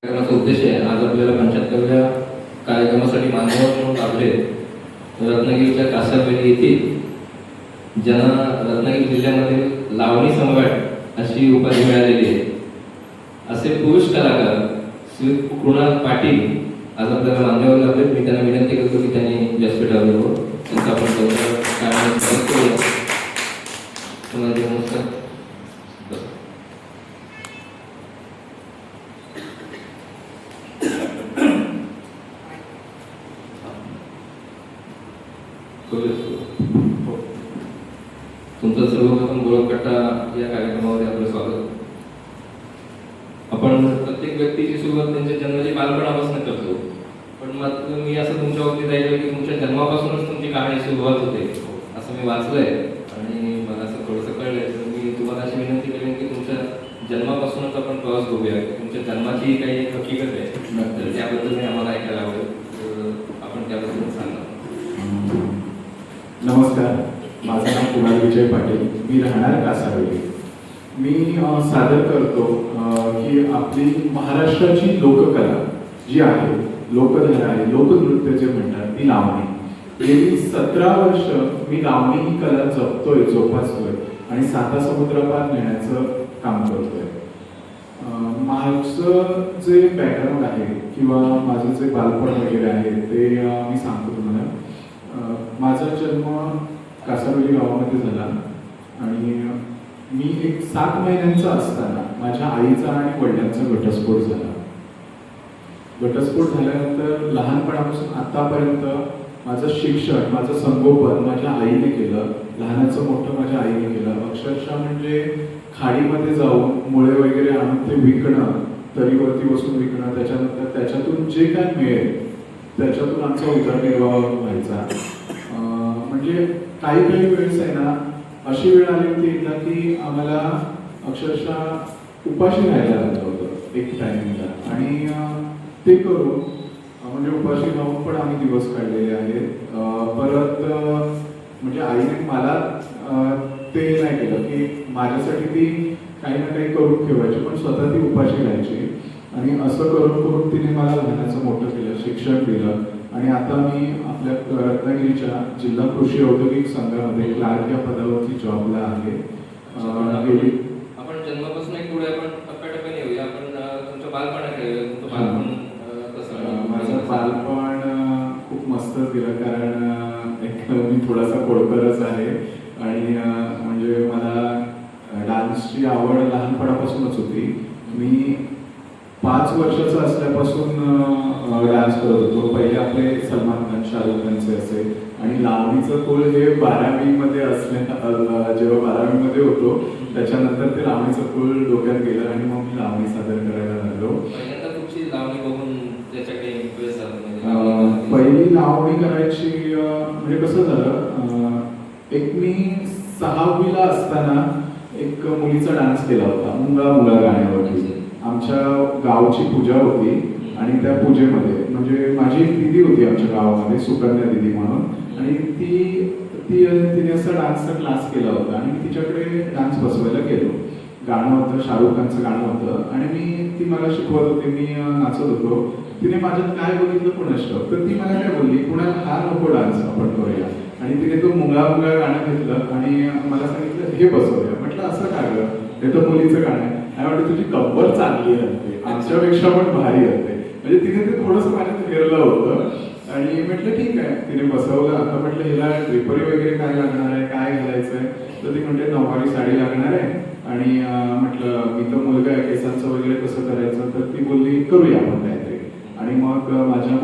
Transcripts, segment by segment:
कार्यक्रमाचा उद्देश आहे आज आपल्याला 75व्या कार्यक्रमासाठी मान्यवर म्हणून लाभले रत्नागिरीच्या कासारवेली येथील ज्यांना रत्नागिरी जिल्ह्यामध्ये लावणी सम्राट अशी उपाधी मिळालेली आहे असे पुरुष कलाकार श्री कृणाल पाटील आज आपल्याला मान्यवर लाभले. मी त्यांना विनंती करतो की त्यांनी व्यासपीठावर यावं. त्यांचा आपण नमस्कार. तुमचं सर्वप्रथम गोळकट्टा या कार्यक्रमामध्ये आपलं स्वागत. आपण प्रत्येक व्यक्तीची सुरुवात त्यांच्या जन्माची बालपणापासून करतो, पण मात्र मी असं तुमच्या बाबतीत ऐकलं की तुमच्या जन्मापासूनच तुमची कहाणी सुरुवात होते असं मी वाचलंय आणि मला असं थोडंसं कळलंय. तर मी तुम्हाला अशी विनंती करेन की तुमच्या जन्मापासूनच आपण प्रवास बघूया. तुमच्या जन्माची काही हकीकत आहे तर त्याबद्दल मी आम्हाला ऐकायला आवडेल. आपण त्याबद्दल सांगा. नमस्कार, माझं नाव कुणाल विजय पाटील. मी राहणार कासारवेली. मी सादर करतो की आपली महाराष्ट्राची लोककला जी आहे, लोकधारा आहे, लोकनृत्य जे म्हणतात ती लावणी. गेली 17 वर्ष मी लावणी ही कला जपतोय, जोपासतोय आणि साता समुद्रापार नेण्याचं काम करतोय. माझं जे बॅकग्राऊंड आहे किंवा माझं जे बालपण वगैरे आहे ते मी सांगतो तुम्हाला. माझा जन्म कासारवेली गावामध्ये झाला आणि मी एक 7 महिन्यांचा असताना माझ्या आईचा आणि वडिलांचा घटस्फोट झाला. घटस्फोट झाल्यानंतर लहानपणापासून आतापर्यंत माझं शिक्षण, माझं संगोपन माझ्या आईने केलं. लहानाचं मोठं माझ्या आईने केलं. अक्षरशः म्हणजे खाडीमध्ये जाऊन मुळे वगैरे आणून ते विकणं, तरीवरती बसून विकणं, त्याच्यानंतर त्याच्यातून जे काय मिळेल त्याच्यातून आमचा उदरनिर्वाह व्हायचा. म्हणजे काही वेळेस आहे ना अशी वेळ आली होती एकदा की आम्हाला अक्षरशः उपाशी राहायला लागलं होतं एक टायमिंगला आणि ते करून म्हणजे उपाशी राहून पण आम्ही दिवस काढलेले आहेत. परत म्हणजे आईने मला ते नाही केलं की माझ्यासाठी ती काही ना काही करून ठेवायची, पण स्वतः ती उपाशी राहायची आणि असं करून तिने मला लहानाचं मोठं केलं, शिक्षण दिलं आणि आता मी आपल्या रत्नागिरीच्या जिल्हा कृषी औद्योगिक संघामध्ये क्लार्क या पदावरती जॉबला आहे. आपण जन्मापासून एक पुढे आपण टप्प्याटप्प्याने येऊया. आपण तुमच्या बालपणाकडे तुमचं बालपण कसं? माझं बालपण खूप मस्त गेलं कारण एक मी थोडासा कोळकरच आहे आणि म्हणजे मला डान्सची आवड लहानपणापासूनच होती. मी 5 वर्षाचा असल्यापासून डान्स करत होतो. पहिले आपले सलमान खान, शाहरुख खानचे असे आणि लावणीचं कुळ हे 12वी मध्ये जेव्हा 12वी मध्ये होतो त्याच्यानंतर ते लावणीचं कुळ डोक्यात गेलं आणि मग मी लावणी सादर करायला लागलो. पहिली लावणी करायची म्हणजे कसं झालं, एक मी 6वीला असताना एक मुलीचा डान्स केला होता मुंगा मुंगा गाण्यावरती. आमच्या गावची पूजा होती आणि त्या पूजेमध्ये म्हणजे माझी एक दिदी होती आमच्या गावामध्ये, सुकन्या दिदी म्हणून, आणि तिने असा डान्सचा क्लास केला होता आणि मी तिच्याकडे डान्स बसवायला गेलो. गाणं होतं, शाहरुख खानचं गाणं होतं आणि ती मला शिकवत होती, मी नाचत होतो. तिने माझ्यात काय बघितलं कोणाच ठाऊक, तर ती मला काय बोलली, कुणाला हा नको डान्स आपण करूया. आणि तिने तो मुंगा मुंगा गाणं घेतलं आणि मला सांगितलं हे बसवूया. म्हटलं असं काय गं, हे तर मुलीचं गाणं आहे. वाटतं तुझी कंबर चांगली असते, आमच्यापेक्षा पण भारी असते. म्हणजे तिने ते थोडंसं माझ्यात फिरलं होतं आणि म्हटलं ठीक आहे. तिने बसवलं. आता म्हटलं हिला ड्रिपरी वगैरे काय लागणार आहे, काय घालायचं आहे, तर ती म्हणते नऊवारी साडी लागणार आहे. आणि म्हटलं मी तर मुलगा आहे, केसांचं वगैरे कसं करायचं, तर ती बोलली करूया आपण काहीतरी. आणि मग माझ्या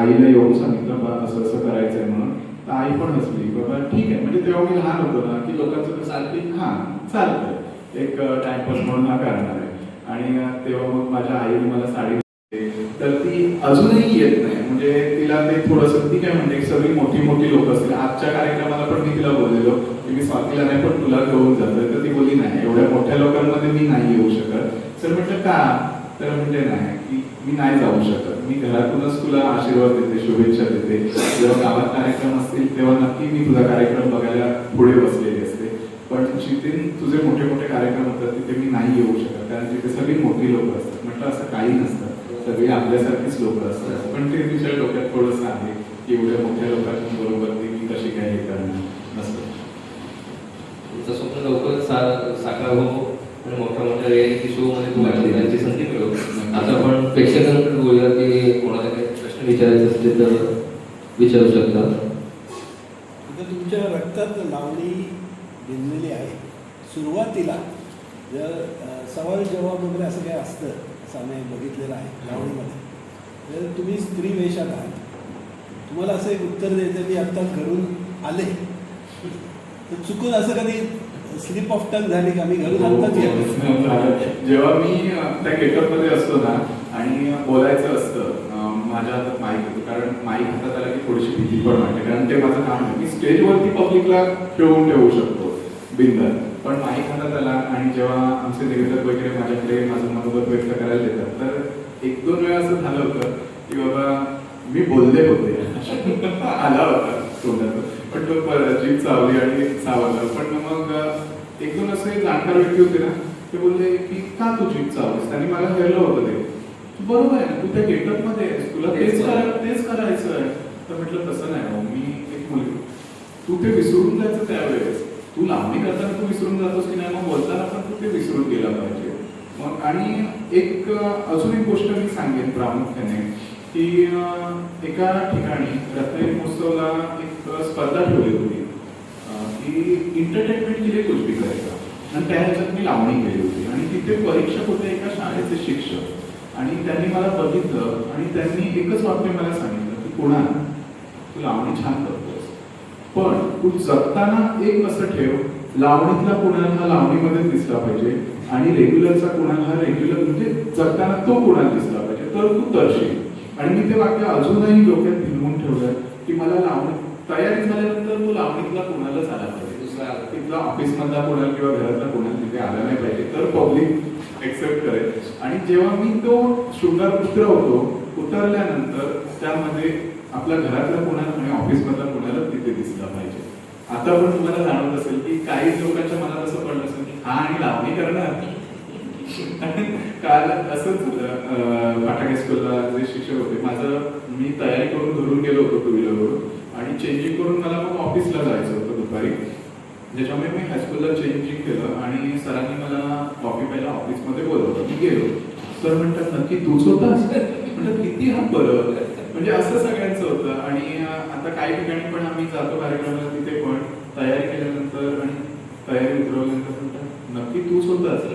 आईला येऊन सांगितलं असं असं करायचं आहे म्हणून. तर आई पण हसली, बाबा ठीक आहे. म्हणजे तेव्हा मी लहान होतो ना की लोकांचं कसं चालते, हां चालतंय, एक टाइमपास म्हणून हा करणार आहे. आणि तेव्हा मग माझ्या आईने मला साडी दिली. तर ती अजूनही येत नाही. म्हणजे तिला ते थोडंसं, ती काय म्हणते सगळी मोठी लोक असतील. आजच्या कार्यक्रमाला पण मी तिला बोललेलो की मी स्वातीला नाही पण तुला घेऊन जातोय. तर ती बोलली नाही, एवढ्या मोठ्या लोकांमध्ये मी नाही येऊ शकत. तर म्हटलं का, तर म्हणजे नाही की मी नाही जाऊ शकत, मी घरातूनच तुला आशीर्वाद देते, शुभेच्छा देते. जेव्हा गावात कार्यक्रम असतील तेव्हा नक्की मी तुझा कार्यक्रम बघायला पुढे बसलेली असते. पण जिथे तुझे मोठे कार्यक्रम होतात तिथे मी नाही येऊ शकत कारण तिथे सगळी मोठी लोक असतात. म्हटलं असं काही नसतं. सगळी आपल्यासारखीच लोक असतात, पण ते तुझ्या डोक्यात थोडंसं आहे की एवढ्या मोठ्या लोकांबरोबर मी कशी काय हे करणार असं. तुमचं स्वप्न लवकर साकार हो आणि मोठ्या मोठ्या रियालिटी शो मध्ये तुम्हाला त्यांची संधी मिळो. आता आपण प्रेक्षकांकडे बोलूया की कोणाला काही प्रश्न विचारायचे असतील तर विचारू शकता. आता तुमच्या रक्तात लावणी भिनलेली आहे. सुरुवातीला जर सवाल जवाब वगैरे असं काही असतं, असं आम्ही बघितलेलं आहे लावणीमध्ये, तर तुम्ही स्त्री वेशात आहात, तुम्हाला असं एक उत्तर द्यायचं मी आत्ता घरून आले, तर चुकून असं कधी स्लिप ऑफ टंग झाली का मी घरून आत्ताच येतो? जेव्हा मी त्या गेटअपमध्ये असतो ना आणि बोलायचं असतं, माझ्या हातात माईक होतं, कारण माईक हातात आला की थोडीशी भीती पण वाटते, कारण ते माझं काम आहे. मी स्टेजवरती पब्लिकला ठेवून ठेवू शकतो बिंदास, पण माईक हातात आला आणि जेव्हा आमचे निवेदक वगैरे माझ्याकडे माझं मनोगत व्यक्त करायला देतात, तर एक दोन वेळा असं झालं होतं की बाबा मी बोलले होते आला होता तोंडात, पण तो जीभ चावली आणि सावरलं. पण मग एक दोन असे जाणकार व्यक्ती होते ना, ते बोलले की का तू जीभ चावलीस, त्यांनी मला हेरलं होतं ते, बरोबर आहे ना, तू त्या गेटअप मध्ये आहेस, तुला तेच करायचं आहे. तर म्हटलं तसं नाही हो, मी एक मुलगी, तू ते विसरून जायचं त्यावेळेस, तू लावणी करताना तू विसरून जातोस की नाही, मग बोलताना पण तू ते विसरून गेला पाहिजे. मग आणि एक अजून एक गोष्ट मी सांगेन प्रामुख्याने की एका ठिकाणी रत्नागिरी महोत्सवला एक स्पर्धा ठेवली होती की एंटरटेनमेंट केली कुछ भी करायचा, आणि त्या ह्याच्यात मी लावणी केली होती. आणि तिथे परीक्षक होते एका शाळेचे शिक्षक, आणि त्यांनी मला बघितलं आणि त्यांनी एकच वाक्य मला सांगितलं की कुणाल, तू लावणी छान करतोस, पण तू जगताना एक असं ठेव, लावणीतला कुणाल हा लावणीमध्ये दिसला पाहिजे आणि रेग्युलरचा कुणाल हा रेग्युलर, म्हणजे जगताना तो कुणाल दिसला पाहिजे, तर तू तरशील. आणि मी ते वाक्य अजूनही डोक्यात भिनवून ठेवलं की मला लावणी तयारी झाल्यानंतर तो लावणीतला कुणालच आला पाहिजे, दुसरा तिथला ऑफिसमधला कुणाल किंवा घरातला कुणाल तिथे आला नाही पाहिजे, तर पब्लिक एक्सेप्ट करेल. आणि जेव्हा मी तो शृंगार उतरल्यानंतर त्यामध्ये आपल्या घरातला कुणाल आणि ऑफिसमधला कुणाल तिथे दिसला पाहिजे. आता पण तुम्हाला जाणवत असेल की काही लोकांच्या मनात असं पडलं असेल की हा आणि लावणी करणार. काल असंच झालं, फाटाके स्कूलला जे शिक्षक होते, मी तयारी करून घरून गेलो होतो टू व्हीलरवरून आणि चेंजिंग करून मला मग ऑफिसला जायचं होतं दुपारी, ज्याच्यामुळे मी हायस्कूलला चेंजिंग केलं आणि सरांनी मला कॉफी प्यायला ऑफिसमध्ये बोलवलं. मी गेलो, सर म्हणतात नक्की तूच होतास, म्हणतात किती हा बरं, म्हणजे असं सगळ्यांचं होतं. आणि आता काही ठिकाणी पण आम्ही जातो कार्यक्रमाला, तिथे पण तयारी केल्यानंतर आणि तयारी उतरवल्यानंतर म्हणतात नक्की तूच होतास,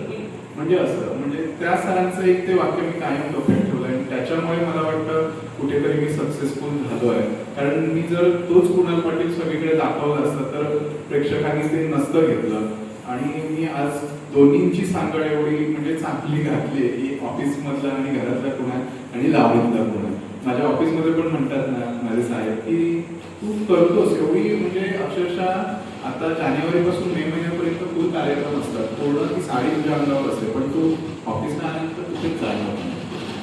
म्हणजे असं, म्हणजे त्या सरांचं एक ते वाक्य मी कायम डोक्यात ठेवलं आणि त्याच्यामुळे मला वाटतं कुठेतरी मी सक्सेसफुल झालो आहे. कारण मी जर तोच कुणाल पाटील सगळीकडे दाखवला असतं तर प्रेक्षकांनी ते नसतं घेतलं. आणि मी आज दोन्हींची सांगड एवढी म्हणजे चांगली घातली आहे की ऑफिसमधला आणि घरातला कुणाल आणि लावणीतला कुणाल. माझ्या ऑफिसमध्ये पण म्हणतात ना माझे साहेब की तू करतोस एवढी, म्हणजे अक्षरशः आता जानेवारीपासून मे महिन्यापर्यंत फुल कार्यक्रम असतात, पूर्ण ती साडी तुझ्या अंगावर असते, पण तू ऑफिसला आल्यानंतर कुठेच जाणवत नाही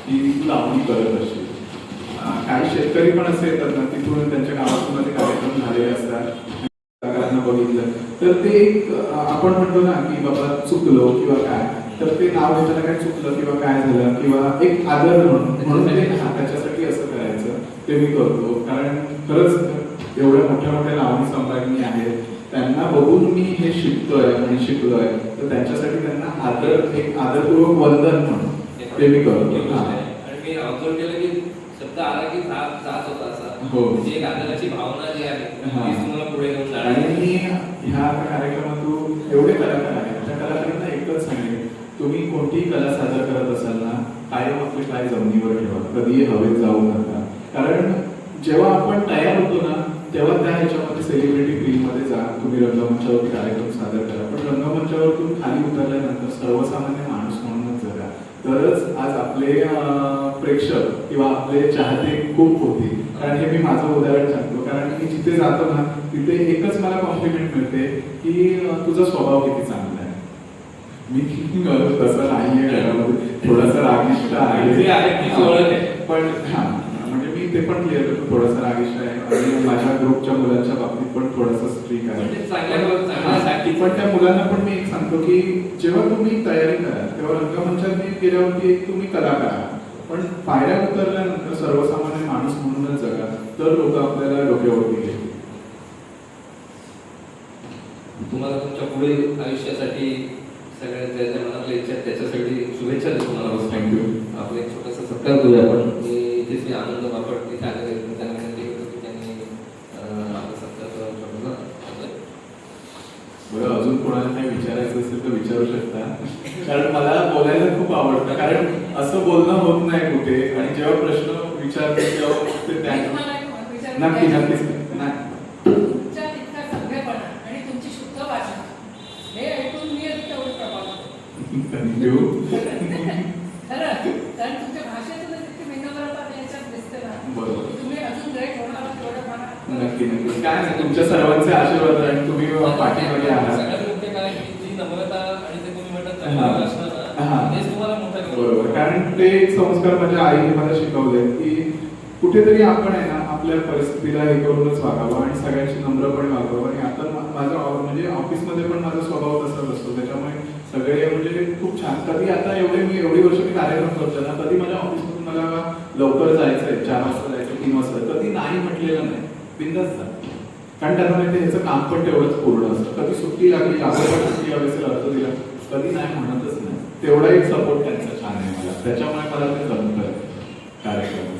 की तू लावणी करत असशील. काही शेतकरी पण असे येतात ना, तिथून त्यांच्या गावातून माझे कार्यक्रम झालेले असतात, बघितलं तर ते एक आपण म्हणतो ना की बाबा चुकलो किंवा काय, तर ते नाव घेताना काय चुकलं किंवा काय झालं किंवा एक आदर म्हणून ते त्याच्यासाठी असं करायचं ते मी करतो. कारण खरंच एवढ्या मोठ्या मोठ्या लावणी संपादनी आहेत, त्यांना बघून मी हे शिकतोय आणि शिकलोय, तर त्यांच्यासाठी त्यांना एक आदरपूर्वक वंदन म्हणून ते मी करतो. आणि मी ऑब्झर्व केलं की शब्द आला की जात होता असा, हो, जी एक आदराची भावना जी आहे ती तुम्हाला पुढे घेऊन जाणार. आणि मी ह्या कार्यक्रमातून एवढे कलाकार आहेत, त्या कलाकारांना एकच सांगेन, तुम्ही कोणतीही कला सादर करत असाल ना, कायम आपले पाय जमिनीवर ठेवा, कधीही हवेत जाऊ नका. कारण जेव्हा आपण तयार होतो ना, तेव्हा त्या ह्याच्यामध्ये सेलिब्रिटी फील्डमध्ये जा, तुम्ही रंगमंचावरती कार्यक्रम सादर करा, पण रंगमंचावरतून खाली उतरल्यानंतर सर्वसामान्य माणूस म्हणूनच जगा, तरच आज आपले प्रेक्षक किंवा आपले चाहते खूप होतील. कारण हे मी माझं उदाहरण सांगतो, कारण मी जिथे जातो ना तिथे एकच मला कॉम्प्लिमेंट मिळते की तुझा स्वभाव किती चांगला आहे. मी तसं नाहीये, घरामध्ये थोडासा रागिष्ट आहे, पण हा म्हणजे मी ते पण क्लिअर करतो, थोडासा रागिष्ट आहे आणि माझ्या ग्रुपच्या मुलांच्या बाबतीत पण थोडासा स्ट्रिक आहे. पण त्या मुलांना पण मी एक सांगतो की जेव्हा तुम्ही तयारी करा तेव्हा रंगमंचात गेल्यावरती एक तुम्ही कलाकार आहात, पण पण पायऱ्या उतरल्यानंतर सर्वसामान्य माणूस म्हणूनच जगा, तर लोक आपल्याला डोक्यावरती घेतील. तुम्हाला तुमच्या पुढील आयुष्यासाठी सगळ्यात ज्या ज्या मनातल्या इच्छा आहेत त्याच्यासाठी शुभेच्छा देतो तुम्हाला. थँक्यू. आपला एक छोटासा सत्कार करूया आपण. मी इथे आनंद बापट तिथे आलेले आहेत. मी त्यांना विनंती करतो की त्यांनी आपला सत्कार करावा. बरं, अजून कोणाला काही विचारायचं असेल तर विचारू शकता, कारण मला बोलायला खूप आवडतं, कारण असं बोलणं होत नाही कुठे, आणि जेव्हा प्रश्न विचारतो तेव्हा ते त्या नक्की नक्कीच नाही. तुमच्या तितका सभ्यपणा आणि तुमची शुद्ध भाषा हे ऐकून मी तेवढं प्रभावित थँक्यू. खरं, कारण तुमच्या भाषेतूनच इतकी विनम्रता याच्यात दिसते ना. बरोबर. तुम्ही अजून ग्रेट होणार तेवढं मला नक्की नक्की. काय नाही, तुमच्या सर्वांचे आशीर्वाद आणि तुम्ही पाठीमागे आहात. सगळ्यात मुख्य काय की जी नम्रता आणि ते तुम्ही म्हणतात हा. तळमळ असणं हा. ना, तेच तुम्हाला मोठं करेल. बरोबर, कारण ते एक संस्कार माझ्या आईने मला शिकवले की कुठेतरी आपण आहे ना आपल्या परिस्थितीला हे करूनच वागावं आणि सगळ्यांशी नम्रपणे वागावं. आणि आता माझ्या म्हणजे ऑफिसमध्ये पण माझा स्वभाव तसाच असतो, त्याच्यामुळे सगळे म्हणजे खूप छान. कधी आता एवढी वर्ष मी कार्यक्रम करतो ना, कधी माझ्या ऑफिसमधून मला लवकर जायचंय, 4 वाजता जायचं, 3 वाजता, कधी नाही म्हटलेलं नाही, बिंदास जा. कारण त्यांना माहिती ह्याचं काम पण तेवढंच पूर्ण असतं. कधी सुट्टी लागली, आपण सुट्टी हवी असेल अर्ज दिला, कधी नाही म्हणतच नाही. तेवढा एक सपोर्ट त्यांचा छान आहे मला, त्याच्यामुळे मला ते जमतं कार्यक्रम.